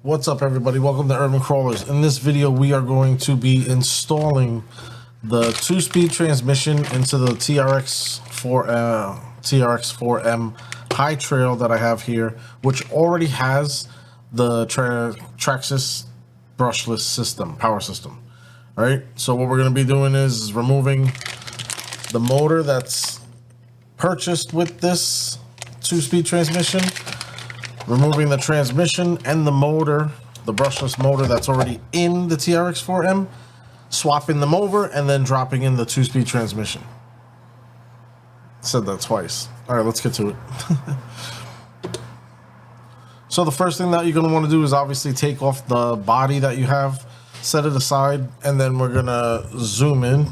What's up, everybody? Welcome to Urban Crawlers. In this video, we are going to be installing the two-speed transmission into the TRX-4M high trail that I have here, which already has the Traxxas Brushless system, power system. All right, so what we're going to be doing is removing the motor that's purchased with this two-speed transmission, removing the transmission and the motor, the brushless motor that's already in the TRX-4M, swapping them over, and then dropping in the two-speed transmission. Said that twice. All right, let's get to it. So the first thing that you're going to want to do is obviously take off the body that you have, set it aside, and then we're going to zoom in.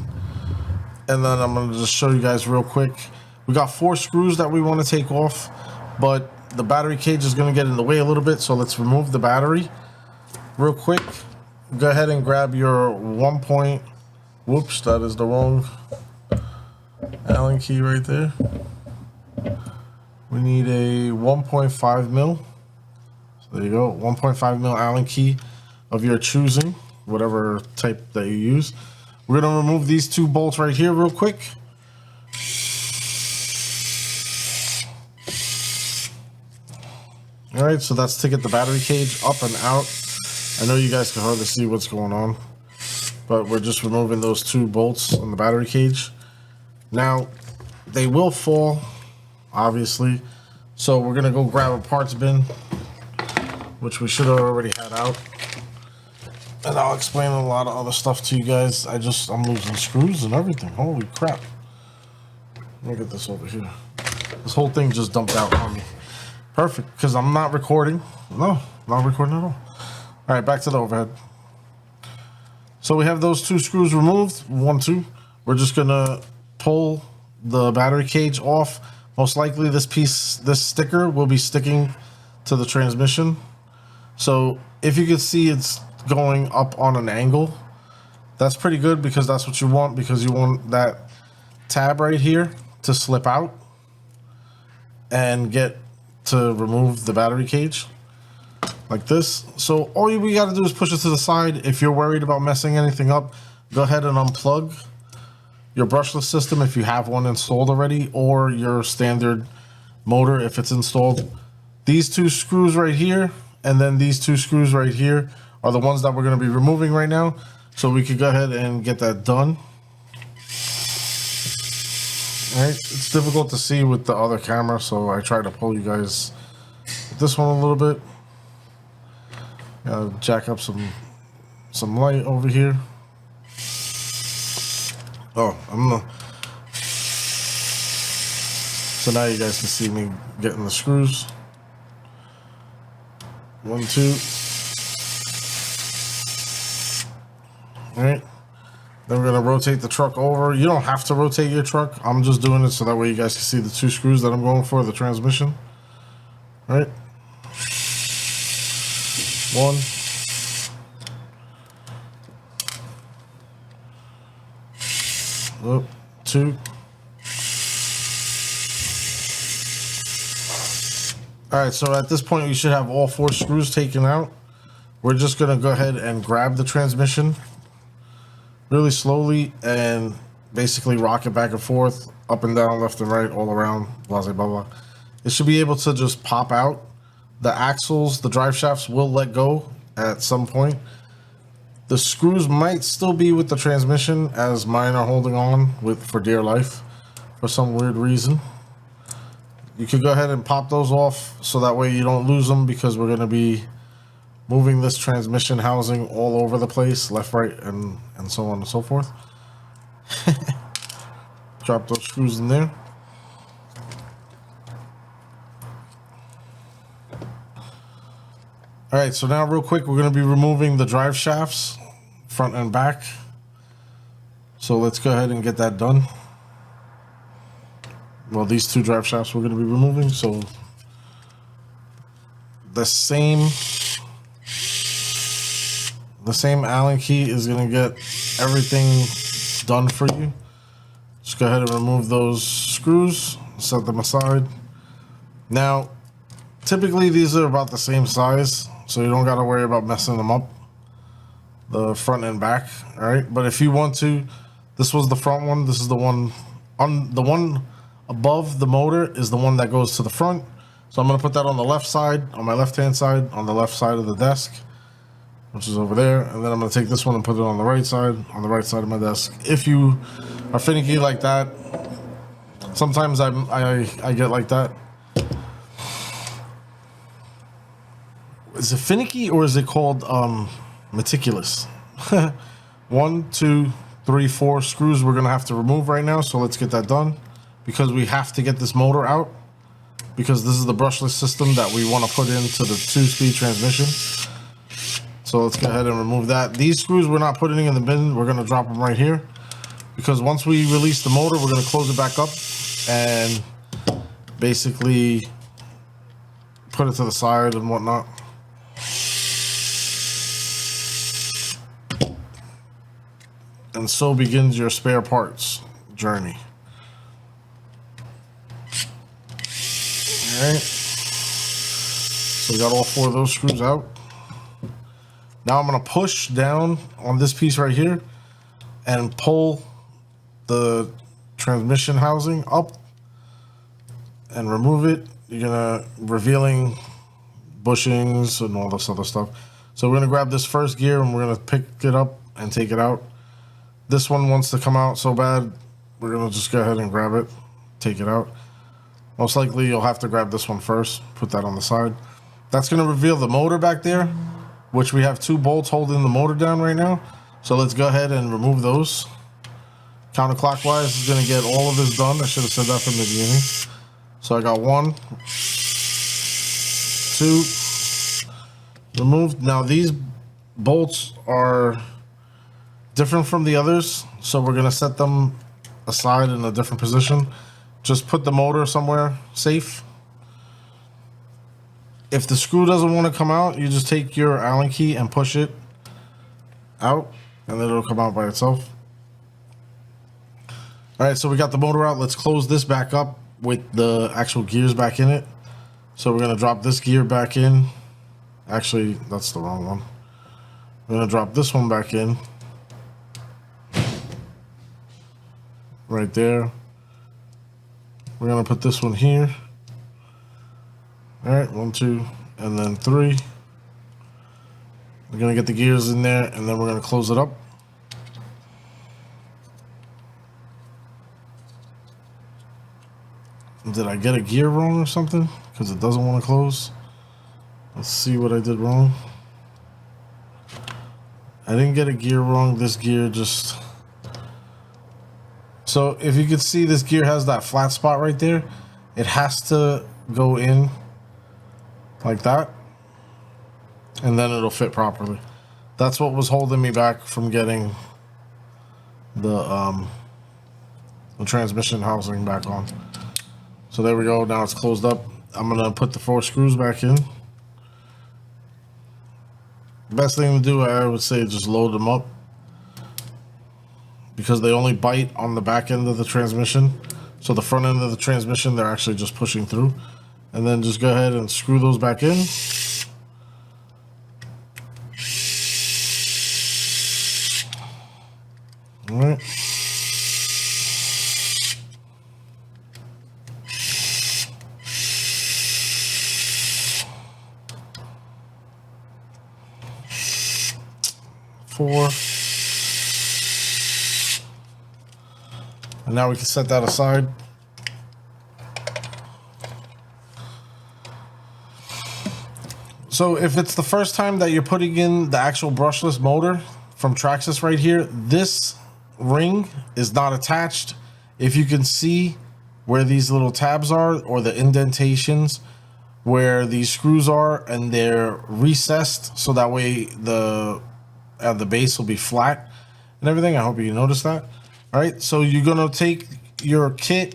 And then I'm going to just show you guys real quick. We got 4 screws that we want to take off, but the battery cage is going to get in the way a little bit, so let's remove the battery real quick. Go ahead and grab your whoops, that is the wrong Allen key right there. We need a 1.5 mil. So there you go, 1.5 mil Allen key of your choosing, whatever type that you use. We're going to remove these 2 bolts right here real quick. All right, so that's to get the battery cage up and out. I know you guys can hardly see what's going on, but we're just removing those 2 bolts on the battery cage. Now, they will fall, obviously, so we're gonna go grab a parts bin, which we should have already had out. And I'll explain a lot of other stuff to you guys. I'm losing screws and everything. Holy crap. Let me get this over here. This whole thing just dumped out on me. Perfect, because I'm not recording. No, not recording at all. All right, back to the overhead. So we have those 2 screws removed, 1, 2. We're just gonna pull the battery cage off. Most likely this sticker will be sticking to the transmission. So if you can see it's going up on an angle, that's pretty good, because that's what you want, because you want that tab right here to slip out and get to remove the battery cage like this. So all we got to do is push it to the side. If you're worried about messing anything up, go ahead and unplug your brushless system if you have one installed already, or your standard motor if it's installed. These 2 screws right here and then these 2 screws right here are the ones that we're going to be removing right now, so we could go ahead and get that done. All right, it's difficult to see with the other camera, so I try to pull you guys with this one a little bit. Gotta jack up some light over here. Oh, so now you guys can see me getting the screws. 1, 2. All right. Then we're going to rotate the truck over. You don't have to rotate your truck. I'm just doing it so that way you guys can see the 2 screws that I'm going for, the transmission. All right. 1. 2. All right, so at this point, you should have all 4 screws taken out. We're just going to go ahead and grab the transmission really slowly and basically rock it back and forth, up and down, left and right, all around, blah, blah, blah. It should be able to just pop out. The axles, the drive shafts will let go at some point. The screws might still be with the transmission, as mine are holding on for dear life for some weird reason. You could go ahead and pop those off so that way you don't lose them, because we're going to be moving this transmission housing all over the place, left, right, and so on and so forth. Drop those screws in there. All right, so now real quick, we're going to be removing the drive shafts, front and back. So let's go ahead and get that done. Well, these 2 drive shafts we're going to be removing, so the same Allen key is going to get everything done for you. Just go ahead and remove those screws, set them aside. Now, typically these are about the same size, so you don't got to worry about messing them up, the front and back. All right, but if you want to, this was the front one. This is the one on the one above the motor is the one that goes to the front. So I'm going to put that on the left side, on my left hand side, on the left side of the desk, which is over there. And then I'm going to take this one and put it on the right side of my desk. If you are finicky like that, sometimes I get like that. Is it finicky or is it called meticulous? 1, 2, 3, 4 screws we're going to have to remove right now. So let's get that done because we have to get this motor out, because this is the brushless system that we want to put into the 2-speed transmission. So let's go ahead and remove that. These screws we're not putting in the bin. We're going to drop them right here, because once we release the motor, we're going to close it back up and basically put it to the side and whatnot. And so begins your spare parts journey. All right. So we got all 4 of those screws out. Now I'm going to push down on this piece right here and pull the transmission housing up and remove it. You're going to revealing bushings and all this other stuff. So we're going to grab this first gear and we're going to pick it up and take it out. This one wants to come out so bad, we're going to just go ahead and grab it, take it out. Most likely you'll have to grab this one first, put that on the side. That's going to reveal the motor back there, which we have 2 bolts holding the motor down right now. So let's go ahead and remove those. Counterclockwise is going to get all of this done. I should have said that from the beginning. So I got 1, 2 removed. Now these bolts are different from the others, so we're going to set them aside in a different position. Just put the motor somewhere safe. If the screw doesn't want to come out, you just take your Allen key and push it out, and then it'll come out by itself. All right, so we got the motor out. Let's close this back up with the actual gears back in it. So we're going to drop this gear back in. Actually, that's the wrong one. We're going to drop this one back in. Right there. We're going to put this one here. All right, 1, 2, and then 3. We're going to get the gears in there, and then we're going to close it up. Did I get a gear wrong or something? Because it doesn't want to close. Let's see what I did wrong. I didn't get a gear wrong. This gear just... So if you can see, this gear has that flat spot right there. It has to go in like that, and then it'll fit properly. That's what was holding me back from getting the transmission housing back on. So there we go. Now it's closed up. I'm gonna put the 4 screws back in. Best thing to do, I would say, just load them up, because they only bite on the back end of the transmission. So the front end of the transmission, they're actually just pushing through. And then just go ahead and screw those back in. All right. Four. And now we can set that aside. So if it's the first time that you're putting in the actual brushless motor from Traxxas right here, this ring is not attached. If you can see where these little tabs are, or the indentations where these screws are, and they're recessed so that way the base will be flat and everything. I hope you notice that. All right, so you're gonna take your kit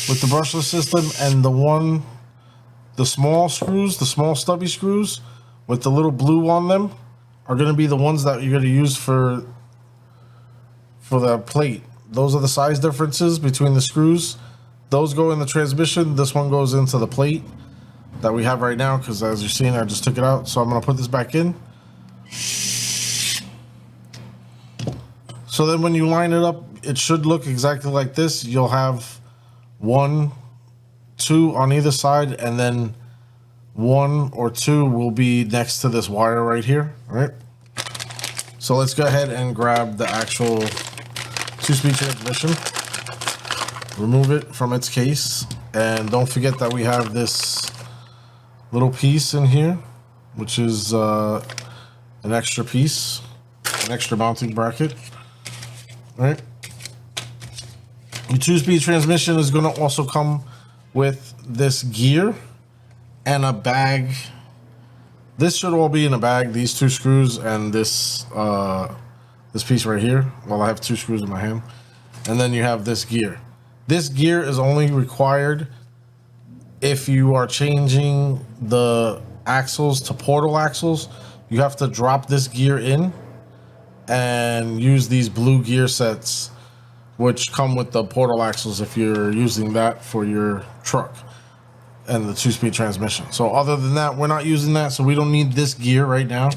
with the brushless system, and the small screws, the small stubby screws with the little blue on them, are gonna be the ones that you're gonna use for the plate. Those are the size differences between the screws. Those go in the transmission. This one goes into the plate. that we have right now, because as you're seeing, I just took it out. So I'm going to put this back in. So then when you line it up, it should look exactly like this. You'll have 1, 2 on either side, and then 1 or 2 will be next to this wire right here. All right. So let's go ahead and grab the actual 2-speed transmission, remove it from its case, and don't forget that we have this little piece in here, which is an extra piece, an extra mounting bracket. All right. Your 2-speed transmission is going to also come with this gear and a bag. This should all be in a bag, these 2 screws and this piece right here. Well, I have 2 screws in my hand. And then you have this gear. This gear is only required if you are changing the axles to portal axles. You have to drop this gear in and use these blue gear sets, which come with the portal axles if you're using that for your truck and the 2-speed transmission. So other than that, we're not using that, so we don't need this gear right now.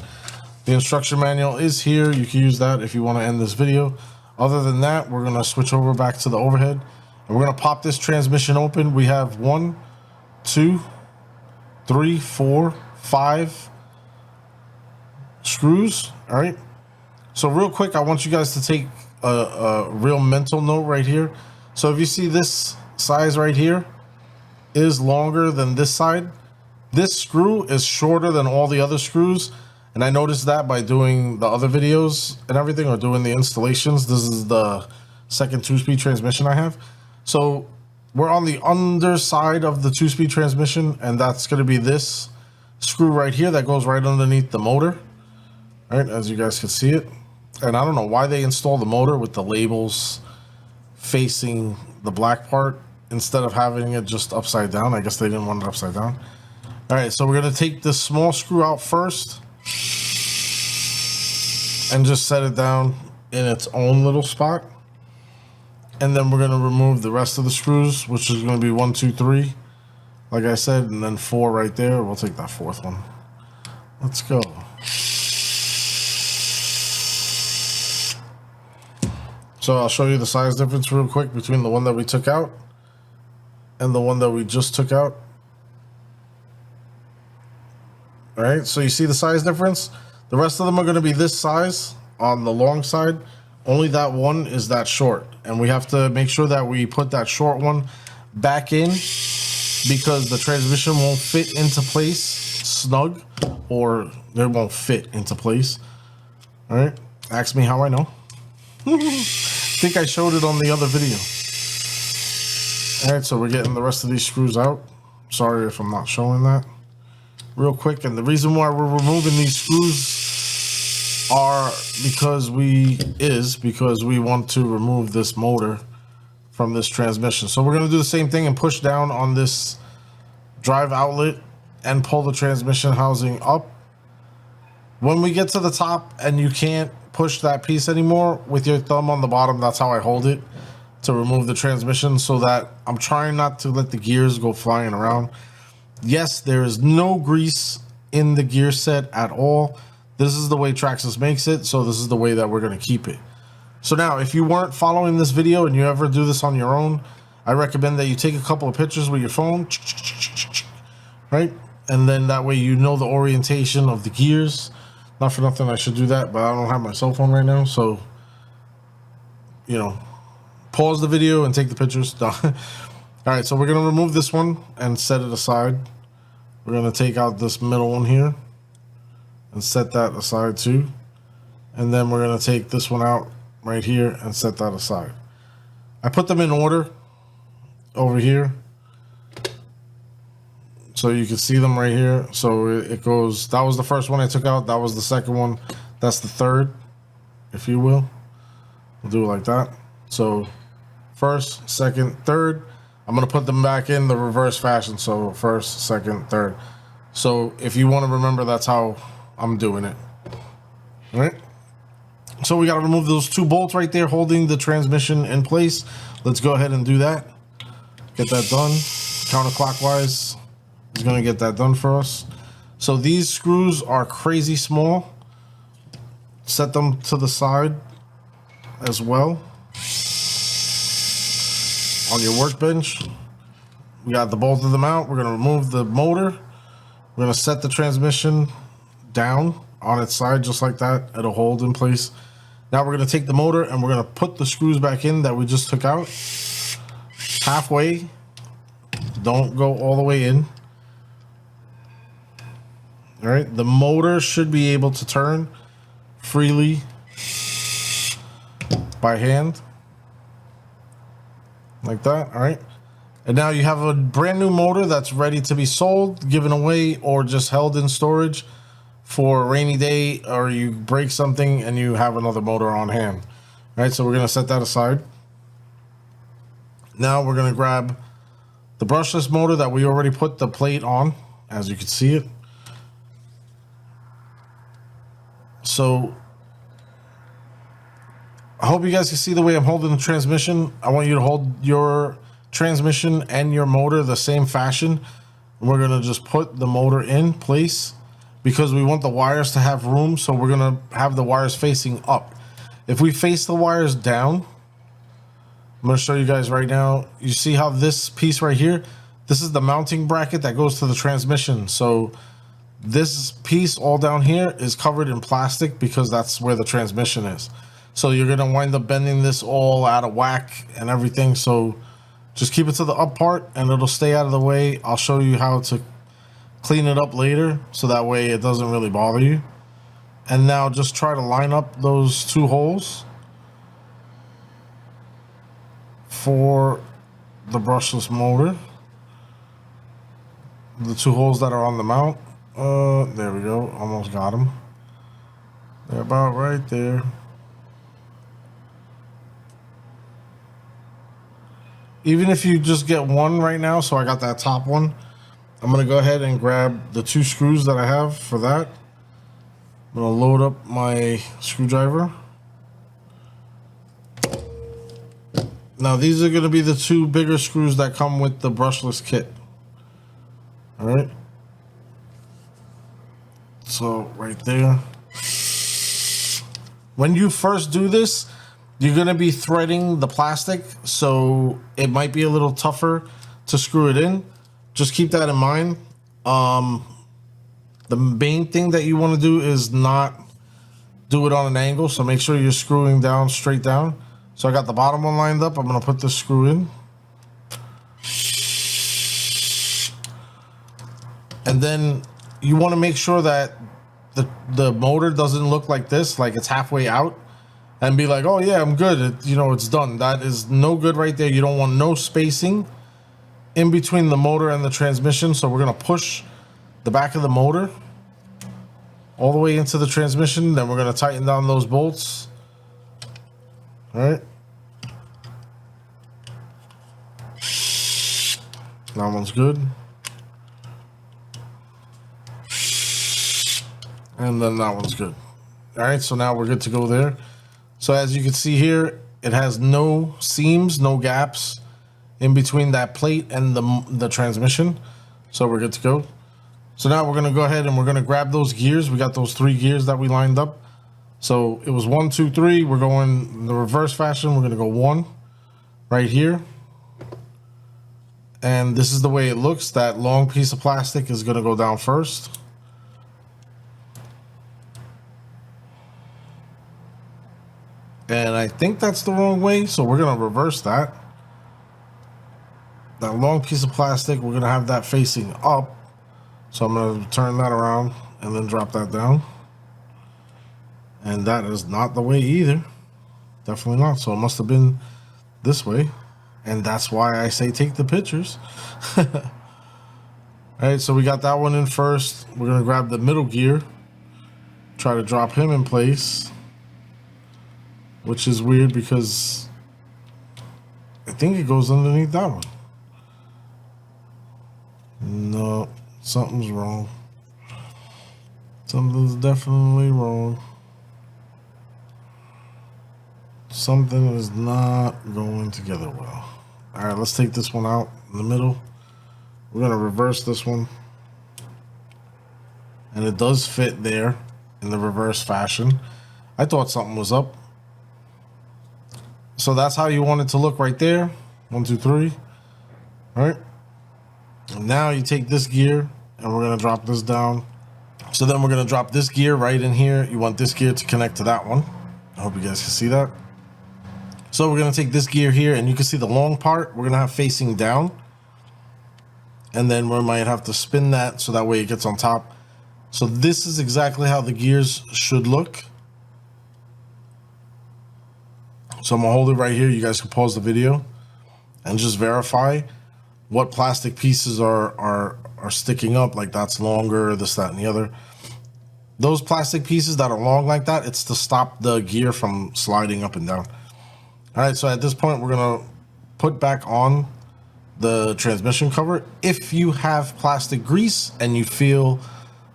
The instruction manual is here. You can use that if you want to end this video. Other than that, we're going to switch over back to the overhead, and we're going to pop this transmission open. We have 1, 2, 3, 4, 5 screws. All right. So real quick, I want you guys to take a real mental note right here. So if you see this size right here is longer than this side, this screw is shorter than all the other screws. And I noticed that by doing the other videos and everything, or doing the installations. This is the second 2-speed transmission I have. So we're on the underside of the 2-speed transmission, and that's going to be this screw right here that goes right underneath the motor. All right, as you guys can see it. And I don't know why they install the motor with the labels facing the black part instead of having it just upside down. I guess they didn't want it upside down. All right, so we're going to take this small screw out first and just set it down in its own little spot. And then we're going to remove the rest of the screws, which is going to be 1, 2, 3, like I said, and then 4 right there. We'll take that 4th one. Let's go. So I'll show you the size difference real quick between the one that we took out and the one that we just took out. All right, so you see the size difference? The rest of them are going to be this size on the long side. Only that one is that short. And we have to make sure that we put that short one back in, because the transmission won't fit into place snug, or it won't fit into place. All right, ask me how I know. I think I showed it on the other video. All right, so we're getting the rest of these screws out. Sorry if I'm not showing that real quick. And the reason why we're removing these screws are because we want to remove this motor from this transmission. So we're going to do the same thing and push down on this drive outlet and pull the transmission housing up. When we get to the top and you can't push that piece anymore, with your thumb on the bottom, that's how I hold it to remove the transmission, so that I'm trying not to let the gears go flying around. Yes, there is no grease in the gear set at all. This is the way Traxxas makes it, so this is the way that we're going to keep it. So now, if you weren't following this video and you ever do this on your own, I recommend that you take a couple of pictures with your phone, right? And then that way you know the orientation of the gears. Not for nothing, I should do that, but I don't have my cell phone right now, so, you know, pause the video and take the pictures. All right, so we're going to remove this one and set it aside. We're going to take out this middle one here and set that aside too. And then we're going to take this one out right here and set that aside. I put them in order over here, so you can see them right here. So it goes, that was the first one I took out. That was the second one. That's the third, if you will. We'll do it like that. So first, second, third. I'm going to put them back in the reverse fashion. So first, second, third. So if you want to remember, that's how I'm doing it. All right. So we got to remove those 2 bolts right there holding the transmission in place. Let's go ahead and do that. Get that done counterclockwise. is going to get that done for us. So these screws are crazy small. Set them to the side as well on your workbench. We got the both of them out. We're going to remove the motor. We're going to set the transmission down on its side just like that. It'll hold in place. Now we're going to take the motor and we're going to put the screws back in that we just took out. Halfway. Don't go all the way in. All right. The motor should be able to turn freely by hand. Like that. All right. And now you have a brand new motor that's ready to be sold, given away, or just held in storage for a rainy day, or you break something and you have another motor on hand. All right, so we're going to set that aside. Now we're going to grab the brushless motor that we already put the plate on, as you can see it. So I hope you guys can see the way I'm holding the transmission. I want you to hold your transmission and your motor the same fashion. We're going to just put the motor in place because we want the wires to have room, so we're going to have the wires facing up. If we face the wires down, I'm going to show you guys right now. You see how this piece right here, this is the mounting bracket that goes to the transmission. So this piece all down here is covered in plastic because that's where the transmission is. So you're going to wind up bending this all out of whack and everything. So just keep it to the up part and it'll stay out of the way. I'll show you how to clean it up later so that way it doesn't really bother you. And now just try to line up those two holes for the brushless motor. The two holes that are on the mount. There we go. Almost got them. They're about right there. Even if you just get one right now, so I got that top one, I'm going to go ahead and grab the two screws that I have for that. I'm going to load up my screwdriver. Now these are going to be the two bigger screws that come with the brushless kit. All right. So right there. When you first do this, you're going to be threading the plastic, so it might be a little tougher to screw it in. Just keep that in mind. The main thing that you want to do is not do it on an angle, so make sure you're screwing down straight down. So I got the bottom one lined up. I'm going to put this screw in. And then you want to make sure that the motor doesn't look like this, like it's halfway out. And be like, oh yeah, I'm good. It's done. That is no good right there. You don't want no spacing in between the motor and the transmission. So we're going to push the back of the motor all the way into the transmission. Then we're going to tighten down those bolts. All right. That one's good. And then that one's good. All right. So now we're good to go there. So as you can see here, it has no seams, no gaps in between that plate and the transmission. So we're good to go. So now we're going to go ahead and we're going to grab those gears. We got those 3 gears that we lined up. So it was 1, 2, 3. We're going in the reverse fashion. We're going to go 1 right here. And this is the way it looks. That long piece of plastic is going to go down first. And I think that's the wrong way, so we're going to reverse that. That long piece of plastic, we're going to have that facing up. So I'm going to turn that around and then drop that down. And that is not the way either. Definitely not. So it must have been this way. And that's why I say take the pictures. All right, so we got that one in first. We're going to grab the middle gear. Try to drop him in place. Which is weird because I think it goes underneath that one. No, something's wrong. Something's definitely wrong. Something is not going together well. All right, let's take this one out in the middle. We're going to reverse this one. and it does fit there in the reverse fashion. I thought something was up. So that's how you want it to look right there. 1, 2, 3. All right. And now you take this gear and we're going to drop this down. So then we're going to drop this gear right in here. You want this gear to connect to that one. I hope you guys can see that. So we're going to take this gear here, and you can see the long part we're going to have facing down. And then we might have to spin that so that way it gets on top. So this is exactly how the gears should look. So I'm going to hold it right here. You guys can pause the video and just verify what plastic pieces are sticking up. Like that's longer, this, that, and the other. Those plastic pieces that are long like that, it's to stop the gear from sliding up and down. All right, so at this point, we're going to put back on the transmission cover. If you have plastic grease and you feel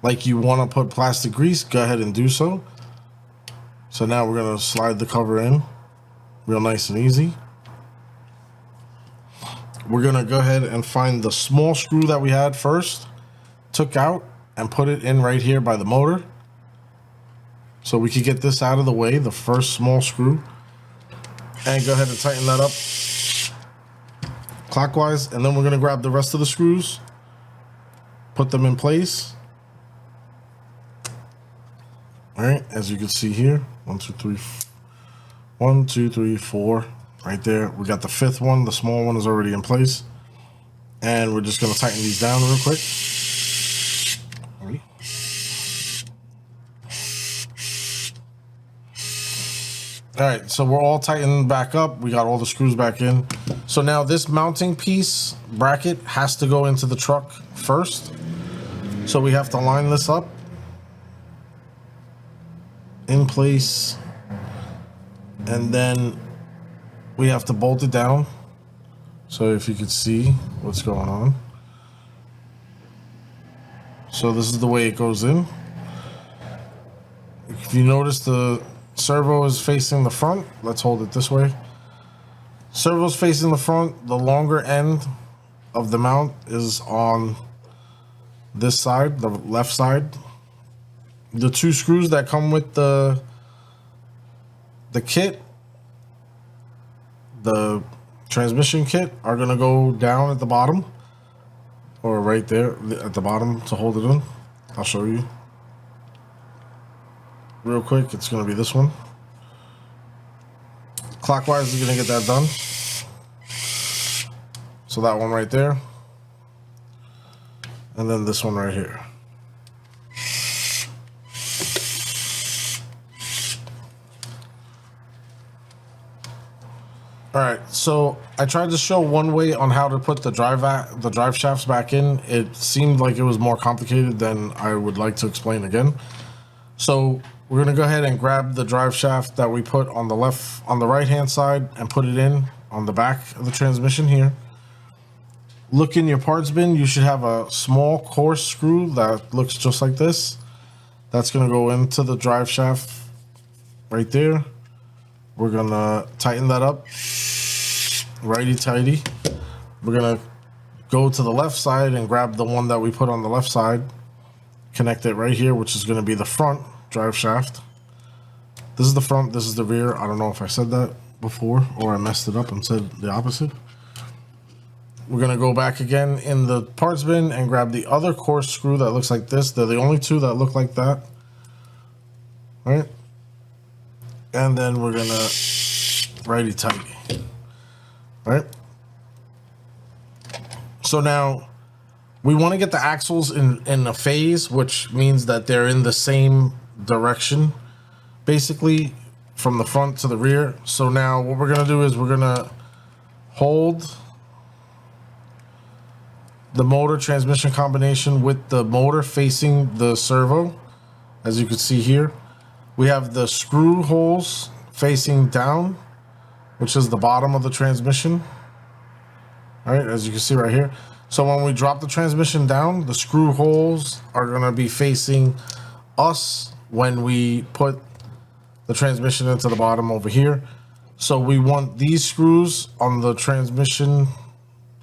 like you want to put plastic grease, go ahead and do so. So now we're going to slide the cover in real nice and easy. We're going to go ahead and find the small screw that we had first, took out, and put it in right here by the motor. So we could get this out of the way, the first small screw. And go ahead and tighten that up clockwise. And then we're going to grab the rest of the screws, put them in place. All right, as you can see here, 1, 2, 3, 1, 2, 3, 4, right there. We got the fifth one. The small one is already in place. And we're just going to tighten these down real quick. All right. All right, so we're all tightened back up. We got all the screws back in. So now this mounting piece bracket has to go into the truck first. So we have to line this up in place, and then we have to bolt it down. So if you could see what's going on. So this is the way it goes in. If you notice, the servo is facing the front. Let's hold it this way. Servo's facing the front. The longer end of the mount is on this side, the left side. The two screws that come with the kit, the transmission kit, are going to go down at the bottom, or right there at the bottom to hold it in. I'll show you real quick. It's going to be this one. Clockwise is going to get that done. So that one right there, and then this one right here. All right, so I tried to show one way on how to put the drive shafts back in. It seemed like it was more complicated than I would like to explain again. So we're gonna go ahead and grab the drive shaft that we put on the right hand side and put it in on the back of the transmission here. Look in your parts bin. You should have a small coarse screw that looks just like this. That's gonna go into the drive shaft right there. We're gonna tighten that up, righty tighty. We're gonna go to the left side and grab the one that we put on the left side, connect it right here, which is gonna be the front drive shaft. This is the front, this is the rear. I don't know if I said that before or I messed it up and said the opposite. We're gonna go back again in the parts bin and grab the other coarse screw that looks like this. They're the only two that look like that. All right. And then we're gonna righty tighty. All right. So now we want to get the axles in a phase, which means that they're in the same direction, basically from the front to the rear. So now what we're gonna do is we're gonna hold the motor transmission combination with the motor facing the servo. As you can see here, we have the screw holes facing down, which is the bottom of the transmission. All right, as you can see right here. So when we drop the transmission down, the screw holes are gonna be facing us when we put the transmission into the bottom over here. So we want these screws on the transmission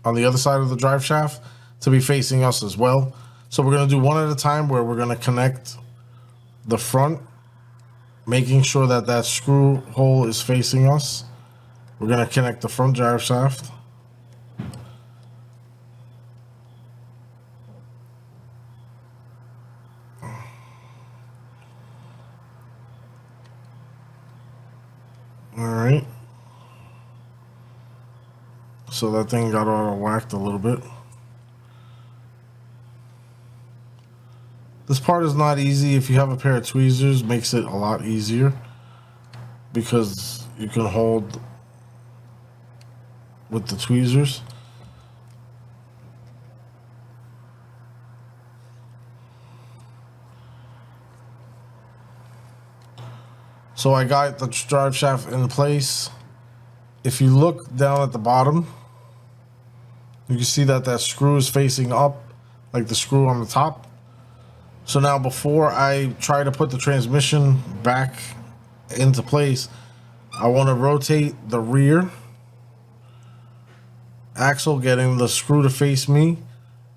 on the other side of the drive shaft to be facing us as well. So we're going to do one at a time, where we're going to connect the front, making sure that that screw hole is facing us. We're going to connect the front drive shaft. All right. So that thing got all whacked a little bit. This part is not easy. If you have a pair of tweezers, makes it a lot easier, because you can hold with the tweezers. So I got the drive shaft in place. If you look down at the bottom, you can see that that screw is facing up, like the screw on the top. So now, before I try to put the transmission back into place, I want to rotate the rear axle, getting the screw to face me,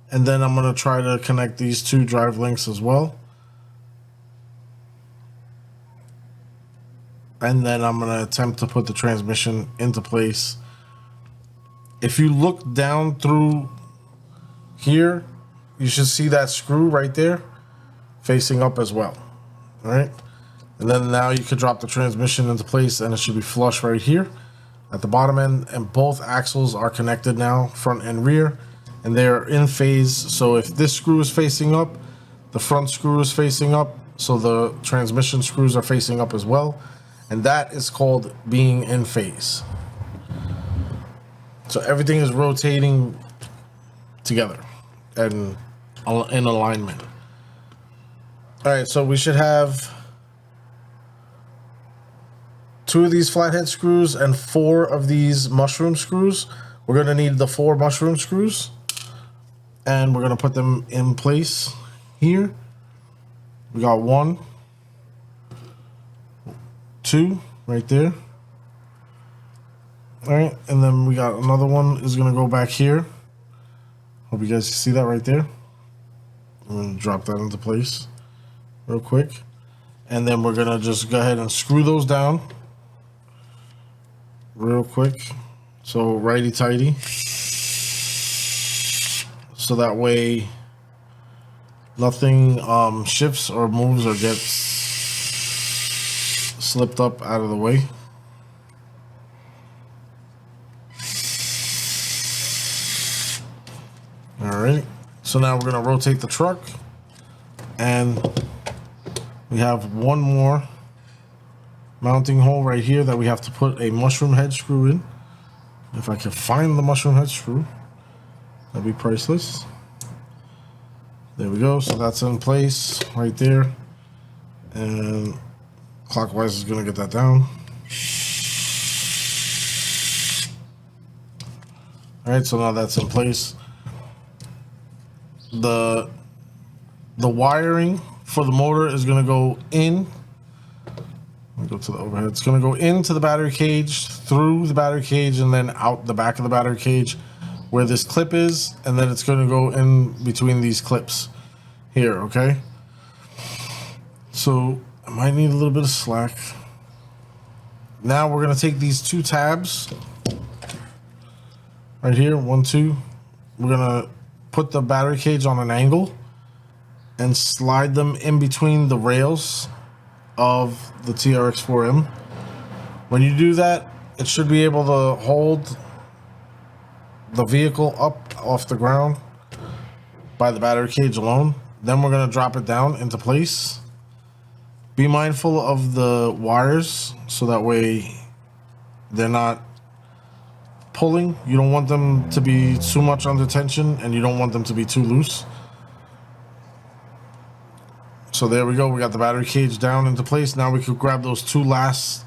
and then I'm going to try to connect these two drive links as well. And then I'm going to attempt to put the transmission into place. If you look down through here, you should see that screw right there facing up as well. All right. And then now you could drop the transmission into place, and it should be flush right here at the bottom end. And both axles are connected now, front and rear, and they're in phase. So if this screw is facing up, the front screw is facing up. So the transmission screws are facing up as well. And that is called being in phase. So everything is rotating together and in alignment. All right, so we should have 2 of these flathead screws and 4 of these mushroom screws. We're going to need the 4 mushroom screws, and we're going to put them in place here. We got 1, 2 right there. All right, and then we got another one is going to go back here. Hope you guys can see that right there. I'm going to drop that into place real quick. And then we're going to just go ahead and screw those down real quick. So righty-tighty. So that way nothing shifts or moves or gets slipped up out of the way. All right, so now we're going to rotate the truck, and we have one more mounting hole right here that we have to put a mushroom head screw in. If I can find the mushroom head screw, that'd be priceless. There we go. So that's in place right there, and clockwise is going to get that down. All right, so now that's in place. The wiring for the motor is going to go in. Let me go to the overhead. It's going to go into the battery cage, through the battery cage, and then out the back of the battery cage where this clip is, and then it's going to go in between these clips here, okay? So I might need a little bit of slack. Now we're going to take these 2 tabs right here, 1, 2. We're going to put the battery cage on an angle and slide them in between the rails of the TRX-4M. When you do that, it should be able to hold the vehicle up off the ground by the battery cage alone. Then we're going to drop it down into place. Be mindful of the wires so that way they're not pulling. You don't want them to be too much under tension, and you don't want them to be too loose. So there we go. We got the battery cage down into place. Now we could grab those 2 last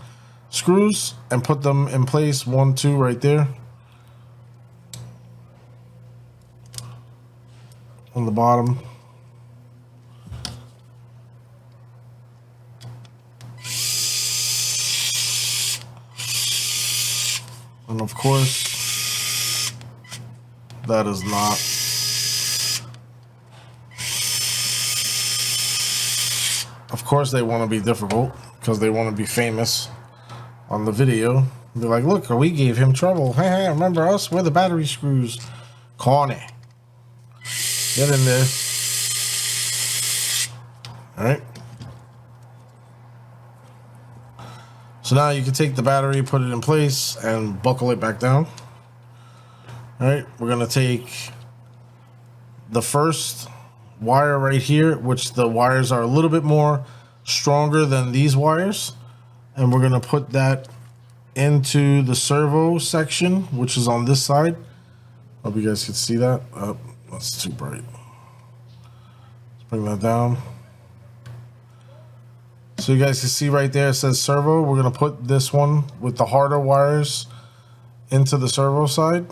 screws and put them in place. 1, 2 right there on the bottom. And of course, that is not course they want to be difficult because they want to be famous on the video. They're like, look, we gave him trouble. Hey, remember us? We're the battery screws. Corny. Get in there. All right. So now you can take the battery, put it in place, and buckle it back down. All right, we're gonna take the first wire right here, which the wires are a little bit more stronger than these wires, and we're gonna put that into the servo section, which is on this side. Hope you guys can see that. Oh, that's too bright. Let's bring that down. So you guys can see right there, it says servo. We're gonna put this one with the harder wires into the servo side.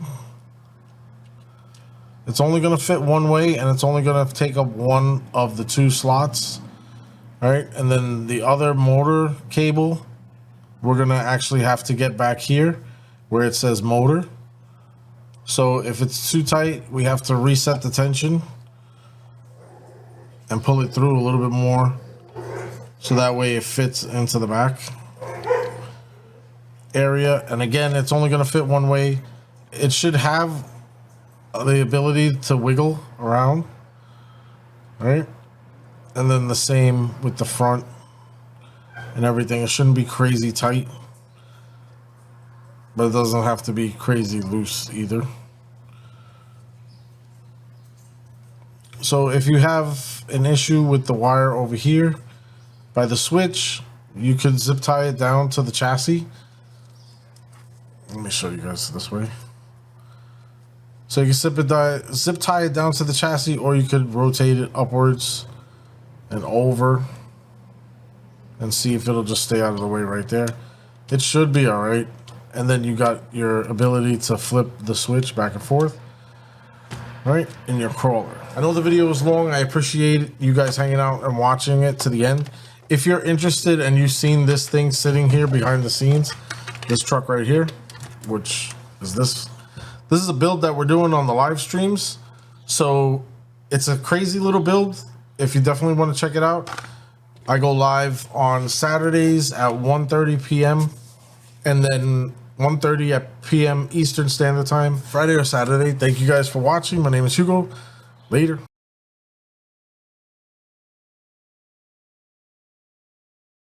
It's only gonna fit one way, and it's only gonna take up one of the two slots. All right, and then the other motor cable, we're gonna actually have to get back here where it says motor. So if it's too tight, we have to reset the tension and pull it through a little bit more, so that way it fits into the back area. And again, it's only gonna fit one way. It should have the ability to wiggle around, right? And then the same with the front and everything. It shouldn't be crazy tight, but it doesn't have to be crazy loose either. So if you have an issue with the wire over here by the switch, you could zip tie it down to the chassis. Let me show you guys this way. So you can zip tie it down to the chassis, or you could rotate it upwards and over and see if it'll just stay out of the way right there. It should be all right. And then you got your ability to flip the switch back and forth, right, in your crawler. I know the video was long. I appreciate you guys hanging out and watching it to the end. If you're interested and you've seen this thing sitting here behind the scenes, this truck right here, which is this is a build that we're doing on the live streams. So it's a crazy little build. If you definitely want to check it out, I go live on Saturdays at 1:30 p.m. and then 1:30 p.m. Eastern Standard Time, Friday or Saturday. Thank you guys for watching. My name is Hugo. Later.